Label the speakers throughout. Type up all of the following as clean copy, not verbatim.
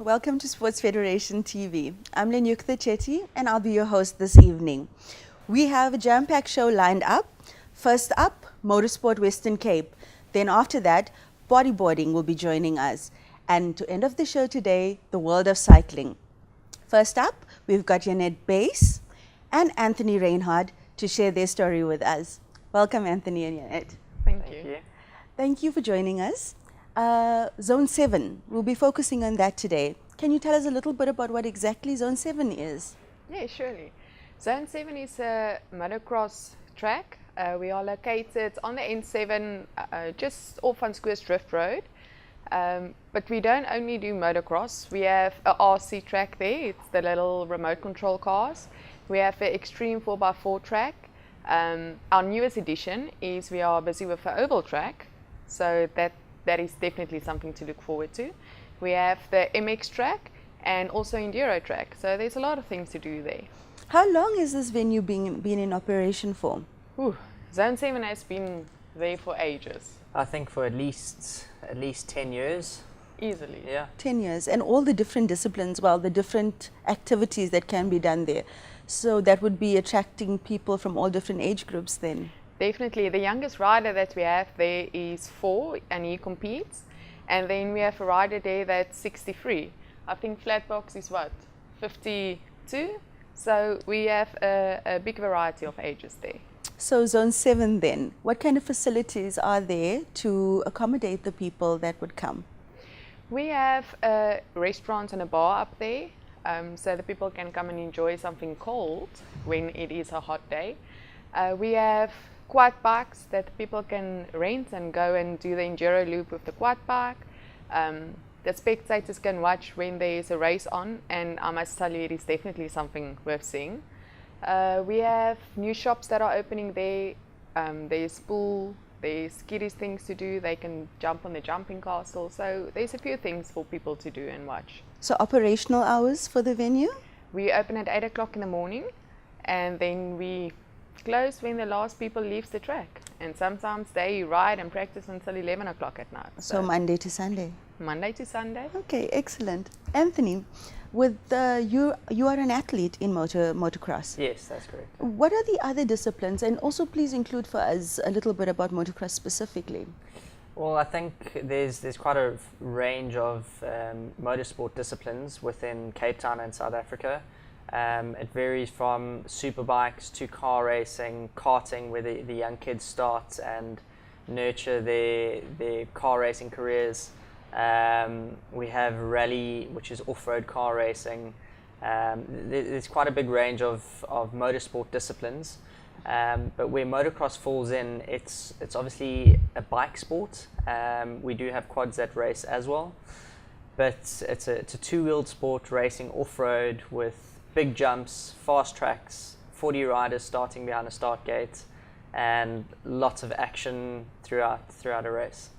Speaker 1: Welcome to Sports Federation TV. I'm Lenyukta Chetty and I'll be your host this evening. We have a jam-packed show lined up. First up, Motorsport Western Cape. Then after that, bodyboarding will be joining us. And to end off the show today, the world of cycling. First up, we've got Janet Bass and Anthony Reinhardt to share their story with us. Welcome, Anthony and Janet.
Speaker 2: Thank you.
Speaker 1: Thank you for joining us. Zone 7, we'll be focusing on that today. Can you tell us a little bit about what exactly Zone 7 is?
Speaker 2: Yeah, surely. Zone 7 is a motocross track. We are located on the N7, just off Van Squeers Drift Road. But we don't only do motocross. We have a RC track there. It's the little remote control cars. We have the Extreme 4x4 track. Our newest addition is we are busy with the oval track. So that is definitely something to look forward to. We have the MX track and also Enduro track. So there's a lot of things to do there.
Speaker 1: How long has this venue been in operation for?
Speaker 2: Zone 7 has been there for ages.
Speaker 3: I think for at least 10 years.
Speaker 2: Easily.
Speaker 3: Yeah.
Speaker 1: 10 years. And all the different disciplines, well, the different activities that can be done there. So that would be attracting people from all different age groups then.
Speaker 2: Definitely. The youngest rider that we have there is 4 and he competes. And then we have a rider there that's 63. I think Flatbox is what, 52? So we have a big variety of ages there.
Speaker 1: So Zone 7 then, what kind of facilities are there to accommodate the people that would come?
Speaker 2: We have a restaurant and a bar up there. So the people can come and enjoy something cold when it is a hot day. We have quad bikes that people can rent and go and do the enduro loop with the quad bike. The spectators can watch when there is a race on, and I must tell you, it is definitely something worth seeing. We have new shops that are opening there. There's pool, there's kiddies things to do. They can jump on the jumping castle. So there's a few things for people to do and watch.
Speaker 1: So operational hours for the venue?
Speaker 2: We open at 8 o'clock in the morning, and then we close when the last people leaves the track. And sometimes they ride and practice until 11 o'clock at night.
Speaker 1: So Monday to Sunday?
Speaker 2: Monday to Sunday.
Speaker 1: Okay, excellent. Anthony, with you are an athlete in motocross.
Speaker 3: Yes, that's correct.
Speaker 1: What are the other disciplines? And also please include for us a little bit about motocross specifically.
Speaker 3: Well, I think there's quite a range of motorsport disciplines within Cape Town and South Africa. It varies from superbikes to car racing, karting, where the young kids start and nurture their car racing careers. We have rally, which is off-road car racing. There's quite a big range of motorsport disciplines. But where motocross falls in, it's obviously a bike sport. We do have quads that race as well. But it's a two-wheeled sport racing off-road with big jumps, fast tracks, 40 riders starting behind a start gate, and lots of action throughout a race.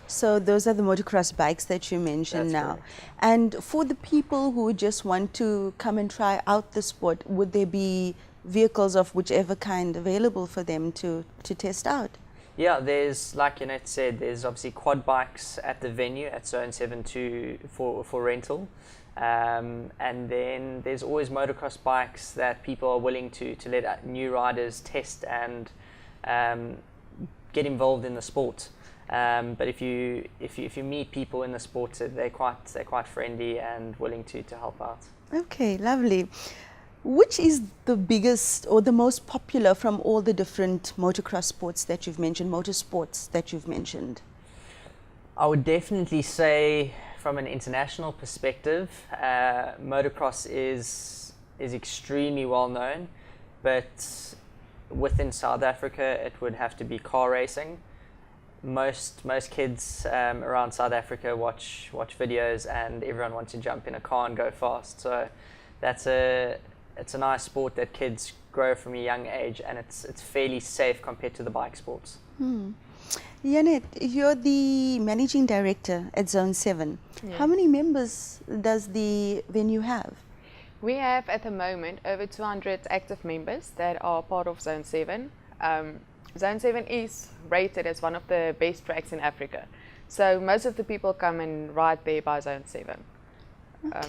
Speaker 1: So those are the motocross bikes that you mentioned.
Speaker 3: That's
Speaker 1: now.
Speaker 3: correct.
Speaker 1: And for the people who just want to come and try out the sport, would there be vehicles of whichever kind available for them to test out?
Speaker 3: Yeah, there's, like Janet said, there's obviously quad bikes at the venue at Zone 7 for rental. And then there's always motocross bikes that people are willing to let new riders test and get involved in the sport. But if you meet people in the sport, they're quite friendly and willing to help out.
Speaker 1: Okay, lovely. Which is the biggest or the most popular from all the different motocross sports that you've mentioned, motorsports that you've mentioned?
Speaker 3: I would definitely say, from an international perspective, motocross is extremely well known, but within South Africa it would have to be car racing. Most kids around South Africa watch videos, and everyone wants to jump in a car and go fast. So it's a nice sport that kids grow from a young age, and it's fairly safe compared to the bike sports.
Speaker 1: Janet, you're the managing director at Zone 7.
Speaker 2: Yeah.
Speaker 1: How many members does the venue have?
Speaker 2: We have at the moment over 200 active members that are part of Zone 7. Zone 7 is rated as one of the best tracks in Africa. So most of the people come and ride there by Zone 7.
Speaker 1: Okay.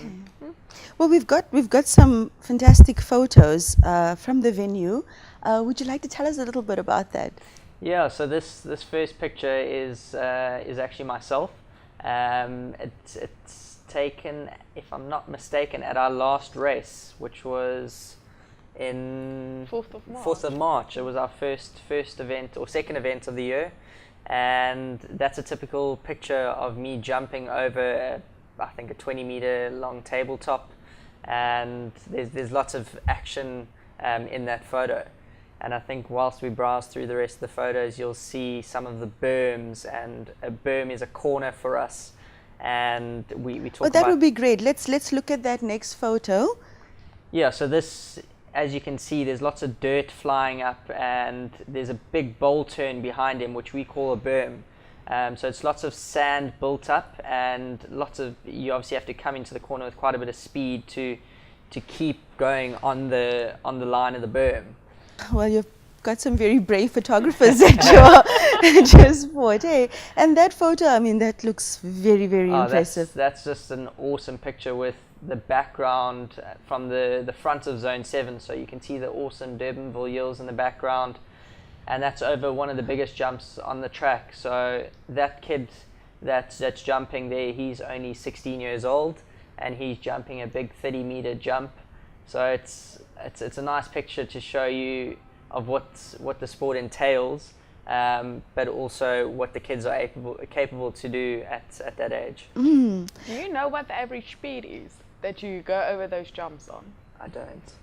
Speaker 1: Well, we've got some fantastic photos from the venue. Would you like to tell us a little bit about that?
Speaker 3: Yeah, so this first picture is actually myself. It's taken, if I'm not mistaken, at our last race, which was in
Speaker 2: 4th of March.
Speaker 3: 4th of March. It was our first event or second event of the year, and that's a typical picture of me jumping over, I think, a 20-meter long tabletop, and there's lots of action in that photo. And I think whilst we browse through the rest of the photos, you'll see some of the berms, and a berm is a corner for us. And we talk
Speaker 1: Well, that
Speaker 3: about,
Speaker 1: would be great. Let's look at that next photo.
Speaker 3: yeah, so this, as you can see, there's lots of dirt flying up, and there's a big bowl turn behind him, which we call a berm. So it's lots of sand built up, and you obviously have to come into the corner with quite a bit of speed to keep going on the line of the berm.
Speaker 1: Well, you've got some very brave photographers at your sport, eh? And that photo, I mean, that looks very, very impressive.
Speaker 3: That's just an awesome picture with the background from the front of Zone 7. So you can see the awesome Durbanville Hills in the background. And that's over one of the biggest jumps on the track. So that kid that's jumping there, he's only 16 years old, and he's jumping a big 30-meter jump. So it's a nice picture to show you of what the sport entails, but also what the kids are capable to do at that age.
Speaker 1: Mm.
Speaker 2: Do you know what the average speed is that you go over those jumps on?
Speaker 3: I don't.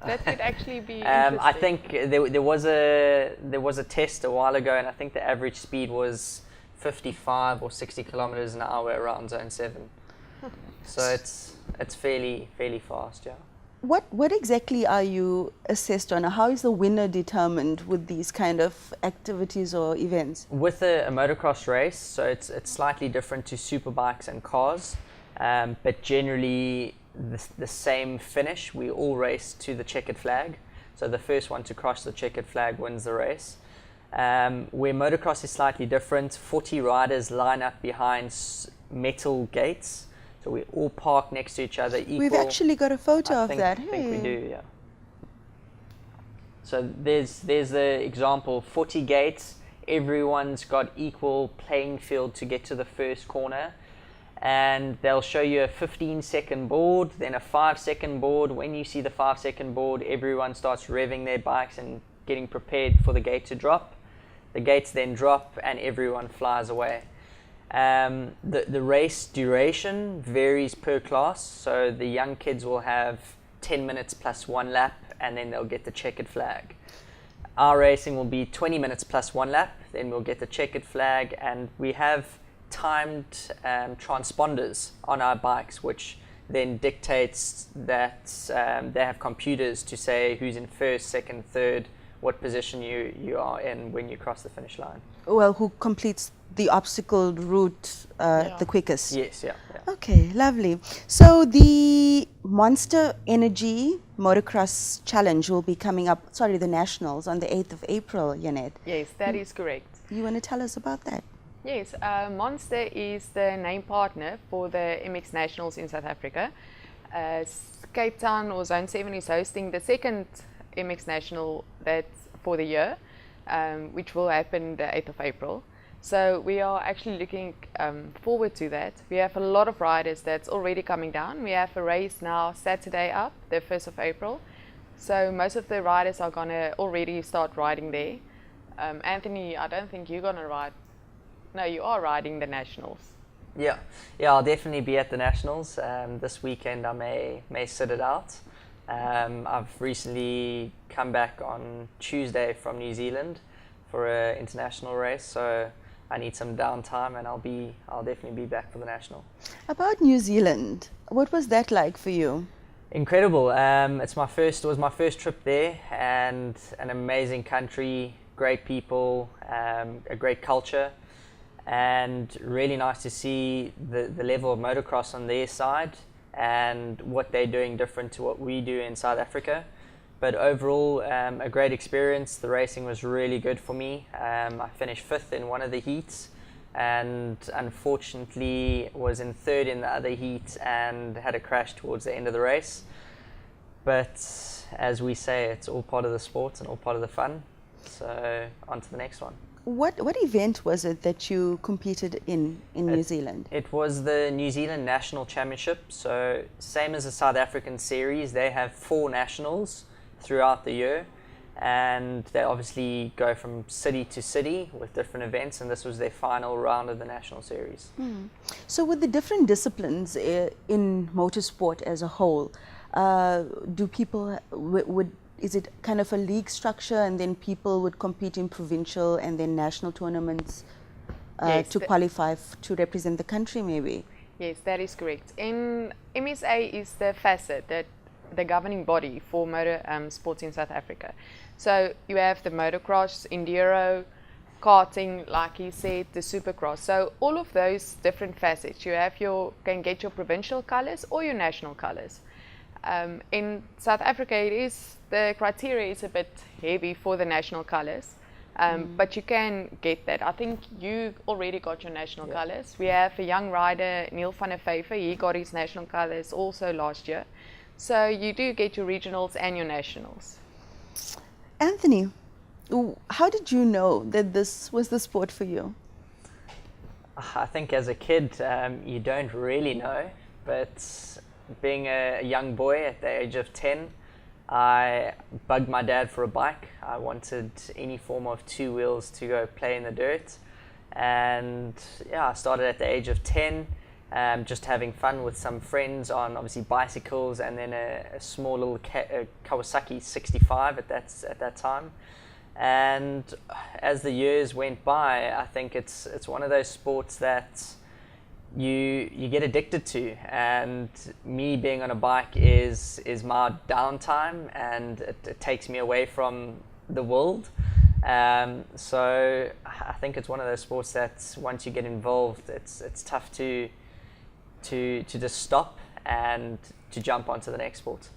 Speaker 2: That could actually be interesting.
Speaker 3: I think there was a test a while ago, and I think the average speed was 55 or 60 kilometers an hour around Zone 7. So it's fairly fast, yeah.
Speaker 1: What exactly are you assessed on? How is the winner determined with these kind of activities or events?
Speaker 3: With a motocross race, so it's slightly different to superbikes and cars, but generally the same finish. We all race to the checkered flag, so the first one to cross the checkered flag wins the race. Where motocross is slightly different, 40 riders line up behind metal gates. So we all park next to each other equal.
Speaker 1: We've actually got a photo of that.
Speaker 3: I think we do, yeah. So there's the example, 40 gates, everyone's got equal playing field to get to the first corner. And they'll show you a 15-second board, then a 5-second board. When you see the 5-second board, everyone starts revving their bikes and getting prepared for the gate to drop. The gates then drop and everyone flies away. The race duration varies per class, so the young kids will have 10 minutes plus 1 lap, and then they'll get the checkered flag. Our racing will be 20 minutes plus 1 lap, then we'll get the checkered flag, and we have timed transponders on our bikes, which then dictates that they have computers to say who's in first, second, third, what position you are in when you cross the finish line.
Speaker 1: Well, who completes the obstacle route the quickest?
Speaker 3: Yes, yeah.
Speaker 1: Okay, lovely. So the Monster Energy Motocross Challenge will be coming up, the Nationals on the 8th of April, Janet.
Speaker 2: Yes, that is correct.
Speaker 1: You want to tell us about that?
Speaker 2: Yes, Monster is the name partner for the MX Nationals in South Africa. Cape Town or Zone 7 is hosting the second MX National for the year, which will happen the 8th of April. So we are actually looking forward to that. We have a lot of riders that's already coming down. We have a race now Saturday up, the 1st of April. So most of the riders are going to already start riding there. Anthony, I don't think you're going to ride. No, you are riding the Nationals.
Speaker 3: Yeah, I'll definitely be at the Nationals. This weekend I may sit it out. I've recently come back on Tuesday from New Zealand for an international race, so I need some downtime, and I'll definitely be back for the National.
Speaker 1: About New Zealand, what was that like for you?
Speaker 3: Incredible. It was my first trip there, and an amazing country, great people, a great culture, and really nice to see the level of motocross on their side and what they're doing different to what we do in South Africa. But overall, a great experience. The racing was really good for me. I finished 5th in one of the heats, and unfortunately was in third in the other heat and had a crash towards the end of the race. But as we say, it's all part of the sport and all part of the fun. So on to the next one.
Speaker 1: What event was it that you competed in New Zealand?
Speaker 3: It was the New Zealand National Championship. So same as the South African series, they have 4 nationals throughout the year. And they obviously go from city to city with different events, and this was their final round of the national series.
Speaker 1: So with the different disciplines in motorsport as a whole, do people, is it kind of a league structure, and then people would compete in provincial and then national tournaments
Speaker 2: Yes,
Speaker 1: to qualify to represent the country maybe?
Speaker 2: Yes, that is correct. In MSA is the facet, that the governing body for motor sports in South Africa. So you have the motocross, enduro, karting, like he said, the supercross. So all of those different facets, you have can get your provincial colours or your national colours. In South Africa, the criteria is a bit heavy for the national colours, but you can get that. I think you already got your national colours. We have a young rider, Neil van der Vyver, he got his national colours also last year. So you do get your regionals and your nationals.
Speaker 1: Anthony, how did you know that this was the sport for you?
Speaker 3: I think as a kid, you don't really know, but being a young boy at the age of 10, I bugged my dad for a bike. I wanted any form of 2 wheels to go play in the dirt. And yeah, I started at the age of 10, just having fun with some friends on obviously bicycles, and then a small little Kawasaki 65 at that time. And as the years went by, I think it's one of those sports that you get addicted to, and me being on a bike is my downtime, and it takes me away from the world. So I think it's one of those sports that once you get involved, it's tough to just stop and to jump onto the next sport.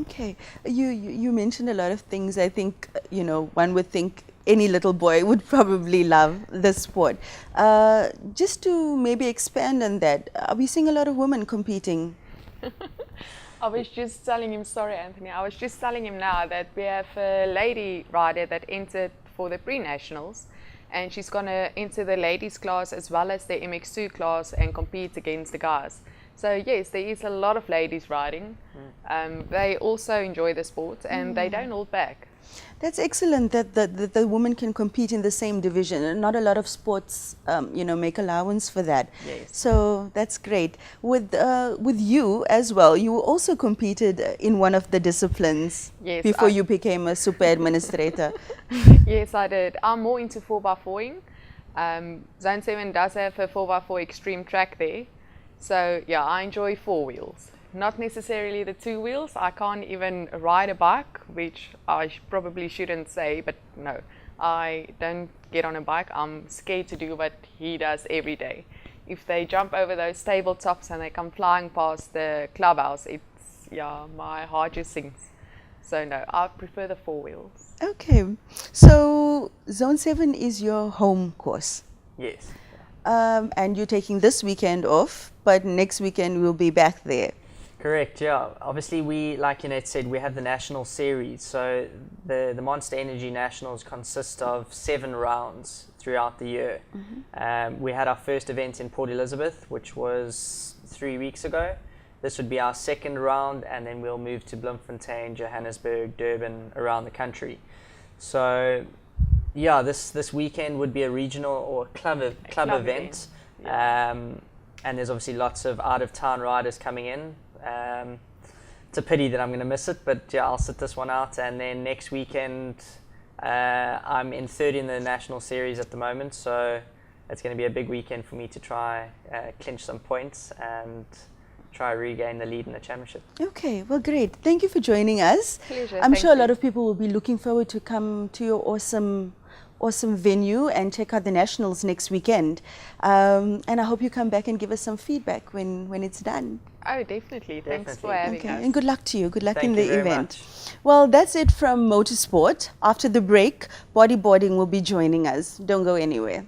Speaker 1: Okay, you mentioned a lot of things. I think one would think any little boy would probably love this sport. Just to maybe expand on that, are we seeing a lot of women competing?
Speaker 2: I was just telling him, sorry Anthony, I was just telling him now that we have a lady rider that entered for the pre-nationals, and she's going to enter the ladies class as well as the MX2 class and compete against the guys. So yes, there is a lot of ladies riding. They also enjoy the sport, and they don't hold back.
Speaker 1: That's excellent that the women can compete in the same division, and not a lot of sports make allowance for that.
Speaker 2: Yes.
Speaker 1: So that's great. With you as well, you also competed in one of the disciplines.
Speaker 2: Yes,
Speaker 1: before you became a super administrator.
Speaker 2: Yes, I did. I'm more into 4x4ing. Zone7 does have a 4x4 extreme track there. So yeah, I enjoy 4 wheels. Not necessarily the 2 wheels. I can't even ride a bike, which I probably shouldn't say, but no, I don't get on a bike. I'm scared to do what he does every day. If they jump over those tabletops and they come flying past the clubhouse, my heart just sinks. So no, I prefer the 4 wheels.
Speaker 1: Okay, so Zone7 is your home course.
Speaker 3: Yes.
Speaker 1: And you're taking this weekend off, but next weekend we'll be back there.
Speaker 3: Correct, yeah. Obviously, we, like Annette said, we have the national series. So the Monster Energy Nationals consist of 7 rounds throughout the year. We had our first event in Port Elizabeth, which was 3 weeks ago. This would be our 2nd round, and then we'll move to Bloemfontein, Johannesburg, Durban, around the country. So yeah, this weekend would be a regional or club event.
Speaker 2: Yeah.
Speaker 3: And there's obviously lots of out-of-town riders coming in. It's a pity that I'm going to miss it, but yeah, I'll sit this one out. And then next weekend, I'm in 3rd in the national series at the moment, so it's going to be a big weekend for me to try clinch some points and try regain the lead in the championship.
Speaker 1: Okay, well, great. Thank you for joining us.
Speaker 2: Pleasure.
Speaker 1: I'm sure a lot
Speaker 2: you.
Speaker 1: of people will be looking forward to come to your awesome venue and check out the nationals next weekend. And I hope you come back and give us some feedback when it's done.
Speaker 2: Oh, definitely. Thanks for having
Speaker 1: Okay,
Speaker 2: us.
Speaker 1: and good luck to you. Good luck
Speaker 3: Thank
Speaker 1: in
Speaker 3: you
Speaker 1: the
Speaker 3: very
Speaker 1: event.
Speaker 3: much.
Speaker 1: Well, that's it from Motorsport. After the break, bodyboarding will be joining us. Don't go anywhere.